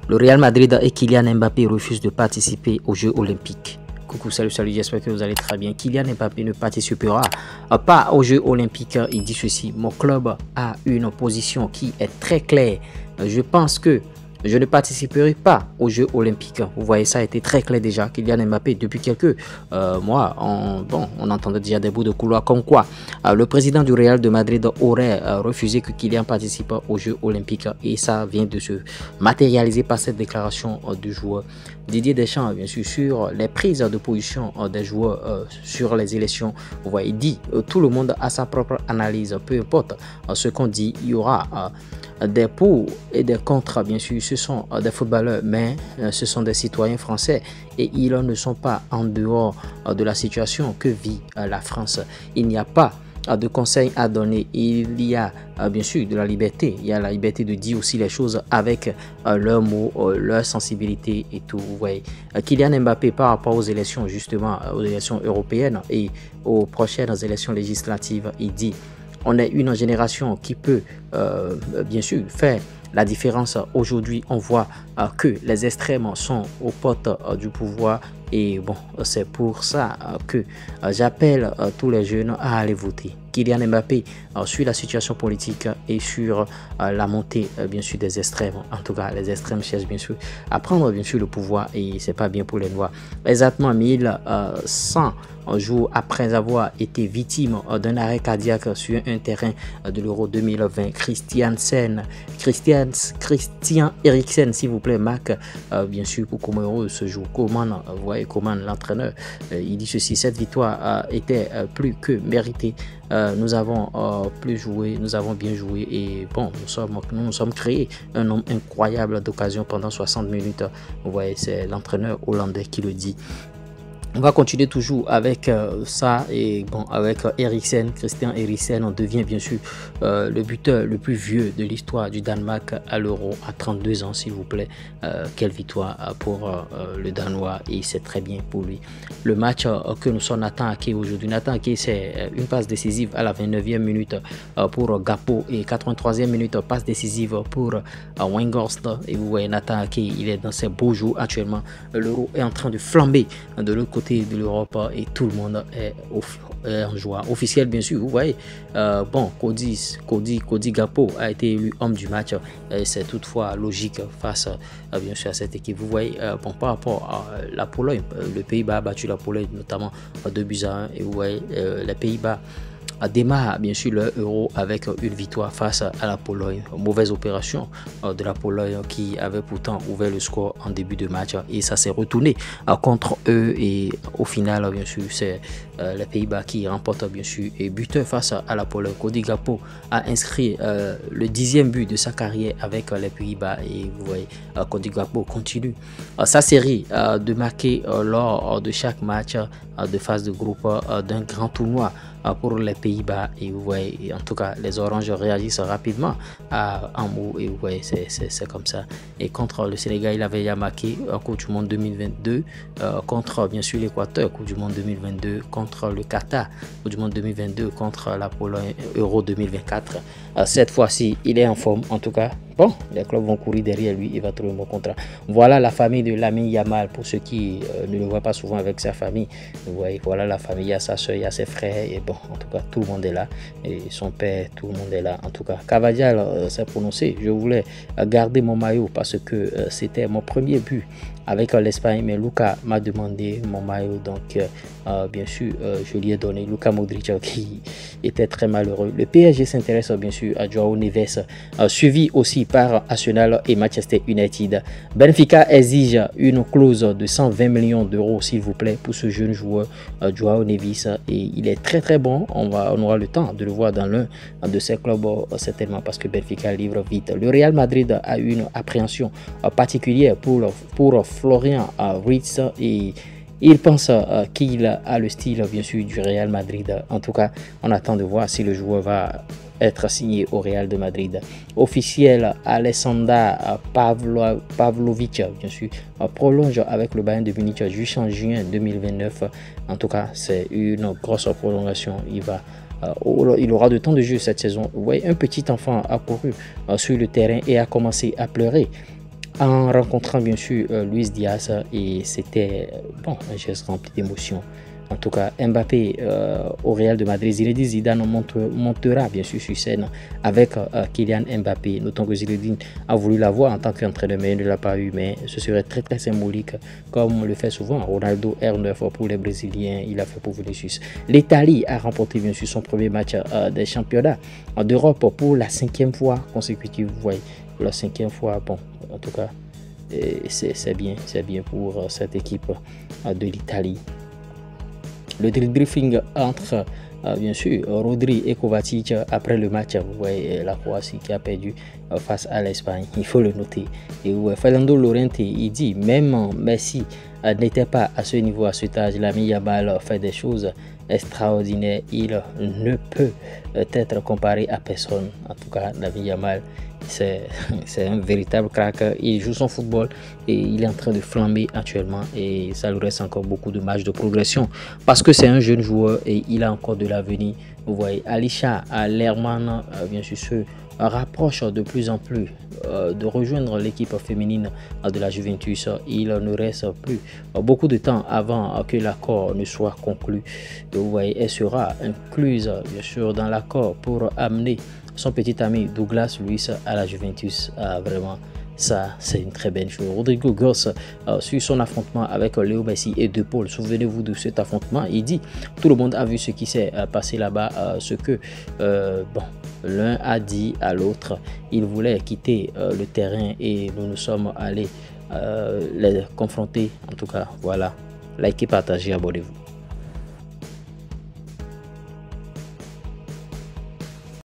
Le Real Madrid et Kylian Mbappé refusent de participer aux Jeux Olympiques. Coucou, salut, j'espère que vous allez très bien. Kylian Mbappé ne participera pas aux Jeux Olympiques. Il dit ceci: mon club a une position qui est très claire. Je pense que je ne participerai pas aux Jeux Olympiques. Vous voyez, ça a été très clair déjà. Kylian Mbappé, depuis quelques mois, on entendait déjà des bouts de couloir comme quoi le président du Real de Madrid aurait refusé que Kylian participe aux Jeux Olympiques. Et ça vient de se matérialiser par cette déclaration du joueur. Didier Deschamps, bien sûr, sur les prises de position des joueurs sur les élections. Vous voyez, il dit tout le monde a sa propre analyse. Peu importe ce qu'on dit, il y aura des pour et des contre. Bien sûr, ce sont des footballeurs, mais ce sont des citoyens français et ils ne sont pas en dehors de la situation que vit la France. Il n'y a pas de conseils à donner. Il y a bien sûr de la liberté. Il y a la liberté de dire aussi les choses avec leurs mots, leur sensibilité et tout. Vous voyez, Kylian Mbappé, par rapport aux élections, justement, aux élections européennes et aux prochaines élections législatives, il dit: on est une génération qui peut bien sûr faire la différence. Aujourd'hui, on voit que les extrêmes sont aux portes du pouvoir. Et bon, c'est pour ça que j'appelle tous les jeunes à aller voter. Kylian Mbappé sur la situation politique et sur la montée bien sûr des extrêmes. En tout cas, les extrêmes cherchent bien sûr à prendre bien sûr le pouvoir et c'est pas bien pour les Noirs. Exactement 1100 jours après avoir été victime d'un arrêt cardiaque sur un terrain de l'Euro 2020, Christian Eriksen, s'il vous plaît, marque bien sûr pour Comoro ce jour. Coman, vous voyez, Coman, l'entraîneur, il dit ceci: cette victoire était plus que méritée. Nous avons plus joué, nous avons bien joué et bon, nous nous sommes créés un nombre incroyable d'occasions pendant 60 minutes. Vous voyez, c'est l'entraîneur hollandais qui le dit. On va continuer toujours avec ça et bon, avec Eriksen. Christian Eriksen, on devient bien sûr le buteur le plus vieux de l'histoire du Danemark à l'Euro à 32 ans, s'il vous plaît. Quelle victoire pour le Danois et c'est très bien pour lui. Le match que nous sommes Nathan Ake aujourd'hui. Nathan Ake, c'est une passe décisive à la 29e minute pour Gakpo et 83e minute passe décisive pour Weghorst. Et vous voyez, Nathan Ake, il est dans ses beaux jours actuellement. L'Euro est en train de flamber de l'autre côté de l'Europe et tout le monde est en joie. Officiel bien sûr, vous voyez. Bon, Cody Gakpo a été élu homme du match. C'est toutefois logique face bien sûr à cette équipe. Vous voyez, bon, par rapport à la Pologne, le Pays-Bas a battu la Pologne notamment 2-1 et vous voyez les Pays-Bas démarre bien sûr le Euro avec une victoire face à la Pologne. Mauvaise opération de la Pologne qui avait pourtant ouvert le score en début de match et ça s'est retourné contre eux et au final bien sûr c'est les Pays-Bas qui remportent bien sûr et buteur face à la Pologne. Cody Gakpo a inscrit le 10e but de sa carrière avec les Pays-Bas et vous voyez Cody Gakpo continue sa série de marquer lors de chaque match de phase de groupe d'un grand tournoi pour les Pays-Bas et vous voyez en tout cas les Oranges réagissent rapidement en mots et vous voyez c'est comme ça. Et contre le Sénégal il avait déjà marqué Coupe du Monde 2022, contre bien sûr l'Équateur Coupe du Monde 2022, contre le Qatar Coupe du Monde 2022, contre la Pologne Euro 2024. Cette fois-ci il est en forme en tout cas. Bon, les clubs vont courir derrière lui, il va trouver un bon contrat. Voilà la famille de Lamine Yamal, pour ceux qui ne le voient pas souvent avec sa famille. Vous voyez, voilà la famille, il y a sa soeur, il y a ses frères, et bon, en tout cas, tout le monde est là. Et son père, tout le monde est là. En tout cas, Cavadial s'est prononcé. Je voulais garder mon maillot parce que c'était mon premier but avec l'Espagne, mais Luka m'a demandé mon maillot, donc bien sûr je lui ai donné. Luka Modric qui était très malheureux. Le PSG s'intéresse bien sûr à João Neves, suivi aussi par Arsenal et Manchester United. Benfica exige une clause de 120 millions d'euros s'il vous plaît pour ce jeune joueur João Neves et il est très bon. On aura le temps de le voir dans l'un de ces clubs certainement parce que Benfica livre vite. Le Real Madrid a une appréhension particulière pour Florian Wirtz et il pense qu'il a le style bien sûr du Real Madrid. En tout cas, on attend de voir si le joueur va être signé au Real de Madrid. Officiel, Alexander Pavlovic bien sûr prolonge avec le Bayern de Munich jusqu'en juin 2029. En tout cas, c'est une grosse prolongation. Il va il aura de temps de jeu cette saison. Vous voyez, un petit enfant a couru sur le terrain et a commencé à pleurer en rencontrant bien sûr Luis Diaz, et c'était bon, un geste rempli d'émotion. En tout cas, Mbappé au Real de Madrid, Zinedine Zidane montera bien sûr sur scène avec Kylian Mbappé. Notons que Zinedine a voulu l'avoir en tant qu'entraîneur, mais il ne l'a pas eu. Mais ce serait très très symbolique, comme on le fait souvent. Ronaldo R9 pour les Brésiliens, il a fait pour Vinicius. L'Italie a remporté bien sûr son premier match des championnats d'Europe pour la 5e fois consécutive. Vous voyez, pour la 5e fois, bon, en tout cas, c'est bien pour cette équipe de l'Italie. Le débriefing entre bien sûr Rodri et Kovacic après le match. Vous voyez la Croatie qui a perdu face à l'Espagne, il faut le noter. Et Fernando Llorente, il dit même Messi n'était pas à ce niveau, à cet âge. Lamine Yamal fait des choses extraordinaires. Il ne peut être comparé à personne. En tout cas, Lamine Yamal, c'est un véritable crack. Il joue son football et il est en train de flamber actuellement, et ça lui reste encore beaucoup de marge de progression parce que c'est un jeune joueur et il a encore de l'avenir. Vous voyez, Alisha Lerman bien sûr se rapproche de plus en plus de rejoindre l'équipe féminine de la Juventus. Il ne reste plus beaucoup de temps avant que l'accord ne soit conclu. Vous voyez, elle sera incluse bien sûr dans l'accord pour amener son petit ami Douglas Luiz à la Juventus. Vraiment, ça c'est une très belle chose. Rodrigo Goss sur son affrontement avec Léo Messi et De Paul, souvenez-vous de cet affrontement, il dit tout le monde a vu ce qui s'est passé là-bas, ce que bon, l'un a dit à l'autre. Il voulait quitter le terrain et nous sommes allés les confronter. En tout cas, voilà, likez, partagez, abonnez-vous.